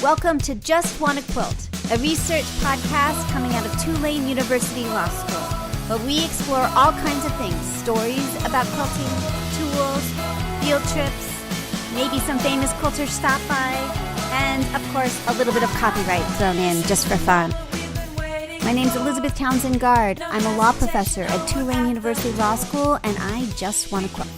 Welcome to Just Wanna Quilt, a research podcast coming out of Tulane University Law School, where we explore all kinds of things, stories about quilting, tools, field trips, maybe some famous quilters stop by, and of course a little bit of copyright thrown in just for fun. My name's Elizabeth Townsend Guard. I'm a law professor at Tulane University Law School, and I just want to quilt.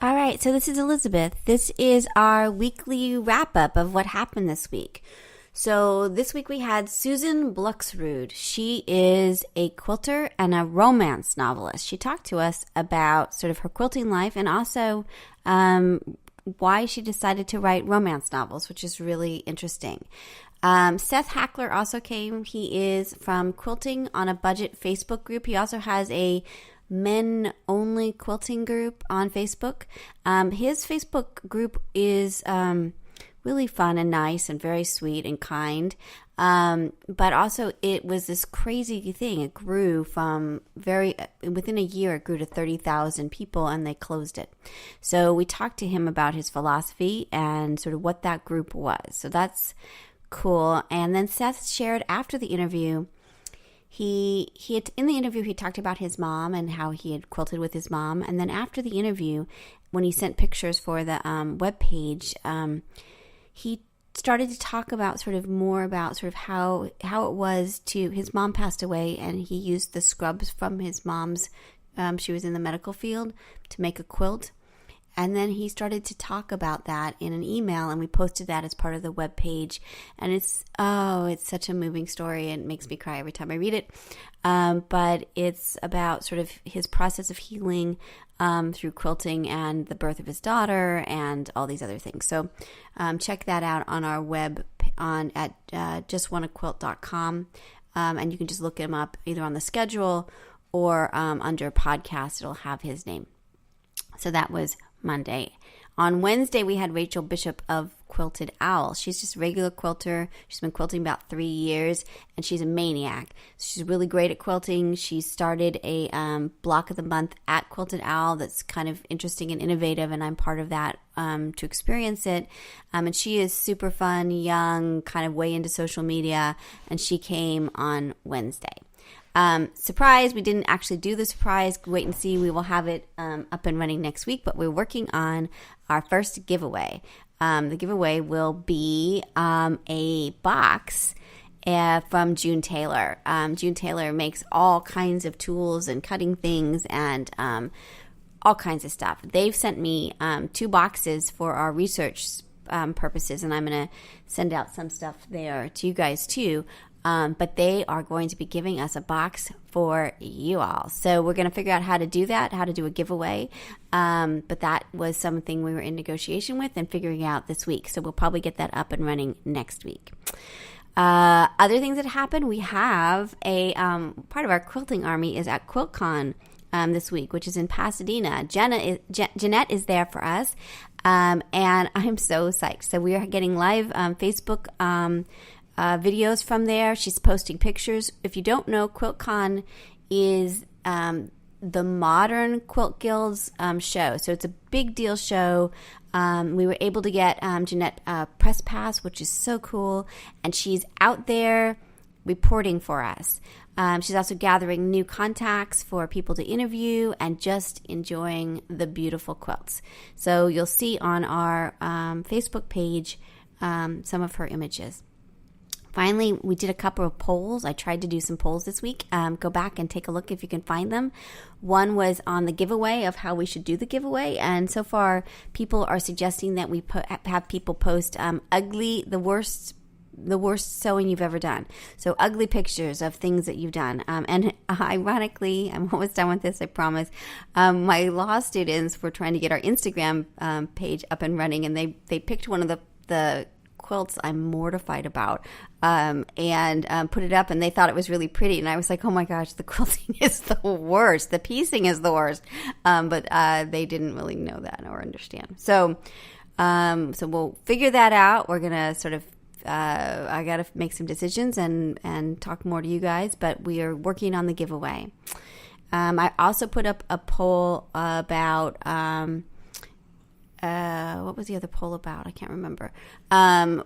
All right, so this is Elizabeth. This is our weekly wrap-up of what happened this week. So this week we had Susan Bluxrud. She is a quilter and a romance novelist. She talked to us about sort of her quilting life and also why she decided to write romance novels, which is really interesting. Seth Hackler also came. He is from Quilting on a Budget Facebook group. He also has a men-only quilting group on Facebook. His Facebook group is really fun and nice and very sweet and kind. But also it was this crazy thing. It grew from within a year, it grew to 30,000 people and they closed it. So we talked to him about his philosophy and sort of what that group was. So that's cool. And then Seth shared after the interview, in the interview, he talked about his mom and how he had quilted with his mom. And then after the interview, when he sent pictures for the webpage, he started to talk about more about how it was his mom passed away and he used the scrubs from his mom's, she was in the medical field, to make a quilt. And then he started to talk about that in an email, and we posted that as part of the webpage. And it's such a moving story. It makes me cry every time I read it. But it's about sort of his process of healing through quilting and the birth of his daughter and all these other things. So check that out on our web at justwannaquilt.com. And you can just look him up either on the schedule or under podcast. It'll have his name. So that was Monday. On Wednesday, we had Rachel Bishop of Quilted Owl. She's just a regular quilter. She's been quilting about 3 years, and she's a maniac. She's really great at quilting. She started a block of the month at Quilted Owl that's kind of interesting and innovative, and I'm part of that to experience it. And she is super fun, young, kind of way into social media, and she came on Wednesday. Surprise, we didn't actually do the surprise. Wait and see. We will have it up and running next week, but we're working on our first giveaway. The giveaway will be a box from June Taylor. June Taylor makes all kinds of tools and cutting things and all kinds of stuff. They've sent me 2 boxes for our research purposes, and I'm going to send out some stuff there to you guys too. But they are going to be giving us a box for you all. So we're going to figure out how to do that, how to do a giveaway. But that was something we were in negotiation with and figuring out this week. So we'll probably get that up and running next week. Other things that happened, we have a part of our quilting army is at QuiltCon this week, which is in Pasadena. Jeanette is there for us, and I'm so psyched. So we are getting live Facebook videos from there. She's posting pictures. If you don't know, QuiltCon is the Modern Quilt Guild's show. So it's a big deal show. We were able to get Jeanette a press pass, which is so cool. And she's out there reporting for us. She's also gathering new contacts for people to interview and just enjoying the beautiful quilts. So you'll see on our Facebook page some of her images. Finally, we did a couple of polls. I tried to do some polls this week. Go back and take a look if you can find them. One was on the giveaway of how we should do the giveaway. And so far, people are suggesting that we have people post the worst sewing you've ever done. So ugly pictures of things that you've done. And ironically, I'm almost done with this, I promise. My law students were trying to get our Instagram page up and running, and they picked one of the quilts I'm mortified about and put it up, and they thought it was really pretty, and I was like, oh my gosh, the quilting is the worst, the piecing is the worst, but they didn't really know that or understand. So we'll figure that out. We're gonna sort of I gotta make some decisions and talk more to you guys, but we are working on the giveaway. I also put up a poll about what was the other poll about? I can't remember.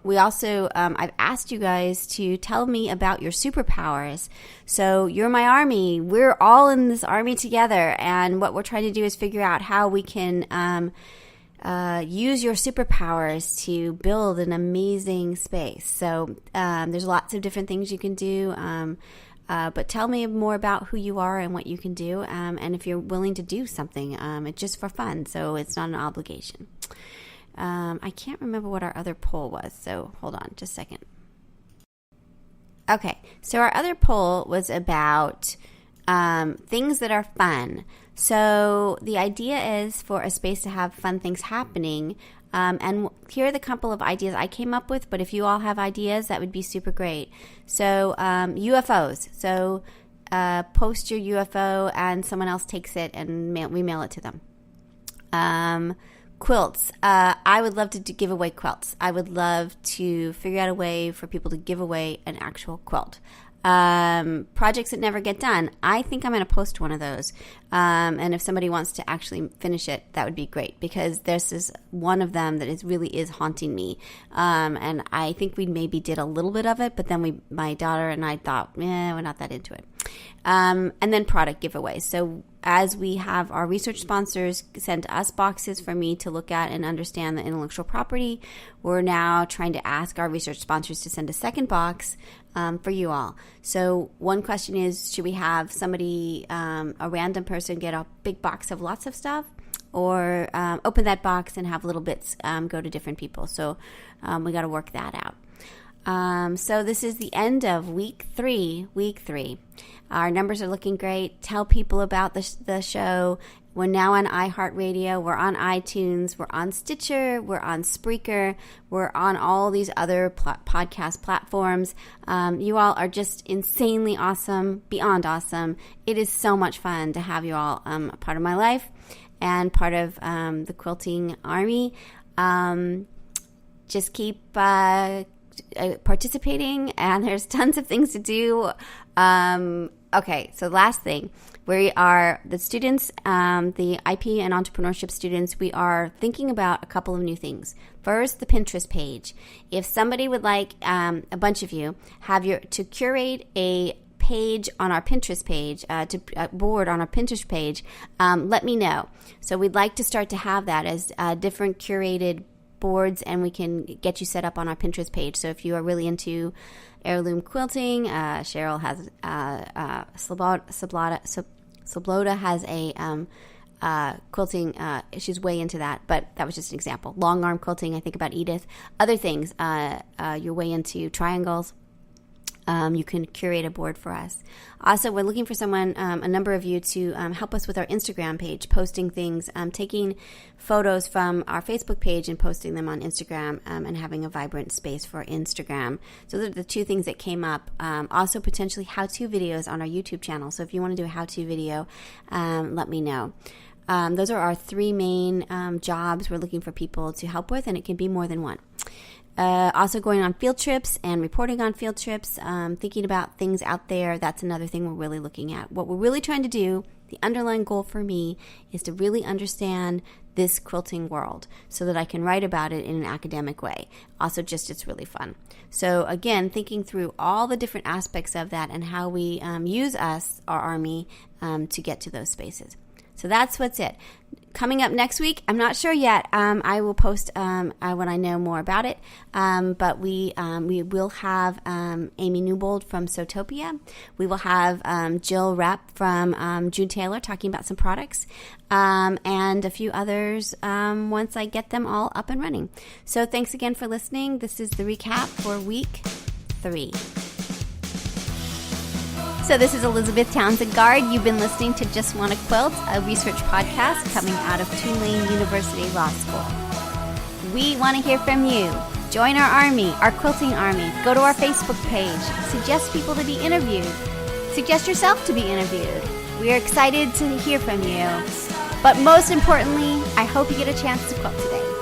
We also, I've asked you guys to tell me about your superpowers. So you're my army. We're all in this army together. And what we're trying to do is figure out how we can use your superpowers to build an amazing space. So there's lots of different things you can do. But tell me more about who you are and what you can do, and if you're willing to do something. It's just for fun, so it's not an obligation. I can't remember what our other poll was, so hold on just a second. Okay, so our other poll was about things that are fun. So the idea is for a space to have fun things happening. And here are the couple of ideas I came up with, but if you all have ideas, that would be super great. So UFOs. So post your UFO and someone else takes it and we mail it to them. Quilts. I would love to give away quilts. I would love to figure out a way for people to give away an actual quilt. Projects that never get done. I think I'm going to post one of those. And if somebody wants to actually finish it, that would be great, because this is one of them that really is haunting me. And I think we maybe did a little bit of it, but then my daughter and I thought, we're not that into it. And then product giveaways. So as we have our research sponsors send us boxes for me to look at and understand the intellectual property, we're now trying to ask our research sponsors to send a second box for you all. So one question is, should we have somebody, a random person, get a big box of lots of stuff, or open that box and have little bits go to different people? So we got to work that out. So this is the end of week three. Our numbers are looking great. Tell people about the show. We're now on iHeartRadio. We're on iTunes. We're on Stitcher. We're on Spreaker. We're on all these other podcast platforms. You all are just insanely awesome, beyond awesome. It is so much fun to have you all a part of my life and part of the quilting army. Just keep participating, and there's tons of things to do. Okay, so last thing. We are the students, the IP and entrepreneurship students, we are thinking about a couple of new things. First, the Pinterest page. If somebody would like, a bunch of you, to curate a page on our Pinterest page, board on our Pinterest page, let me know. So we'd like to start to have that as different curated boards, and we can get you set up on our Pinterest page. So if you are really into heirloom quilting, Cheryl has Sloboda has a quilting. She's way into that, but that was just an example. Long arm quilting, I think about Edith. Other things, you're way into triangles. You can curate a board for us. Also, we're looking for someone, a number of you, to help us with our Instagram page, posting things, taking photos from our Facebook page and posting them on Instagram, and having a vibrant space for Instagram. So those are the two things that came up. Also, potentially how-to videos on our YouTube channel. So if you want to do a how-to video, let me know. Those are our three main jobs we're looking for people to help with, and it can be more than one. Also going on field trips and reporting on field trips, thinking about things out there. That's another thing we're really looking at. What we're really trying to do, the underlying goal for me, is to really understand this quilting world so that I can write about it in an academic way. Also, just it's really fun. So again, thinking through all the different aspects of that and how we use our army, to get to those spaces. So that's what's it. Coming up next week, I'm not sure yet. I will post when I know more about it. But we will have Amy Newbold from Sewtopia. We will have Jill Repp from June Taylor talking about some products, and a few others once I get them all up and running. So thanks again for listening. This is the recap for week 3. So this is Elizabeth Townsend-Gard. You've been listening to Just Wanna Quilt, a research podcast coming out of Tulane University Law School. We want to hear from you. Join our army, our quilting army. Go to our Facebook page. Suggest people to be interviewed. Suggest yourself to be interviewed. We are excited to hear from you. But most importantly, I hope you get a chance to quilt today.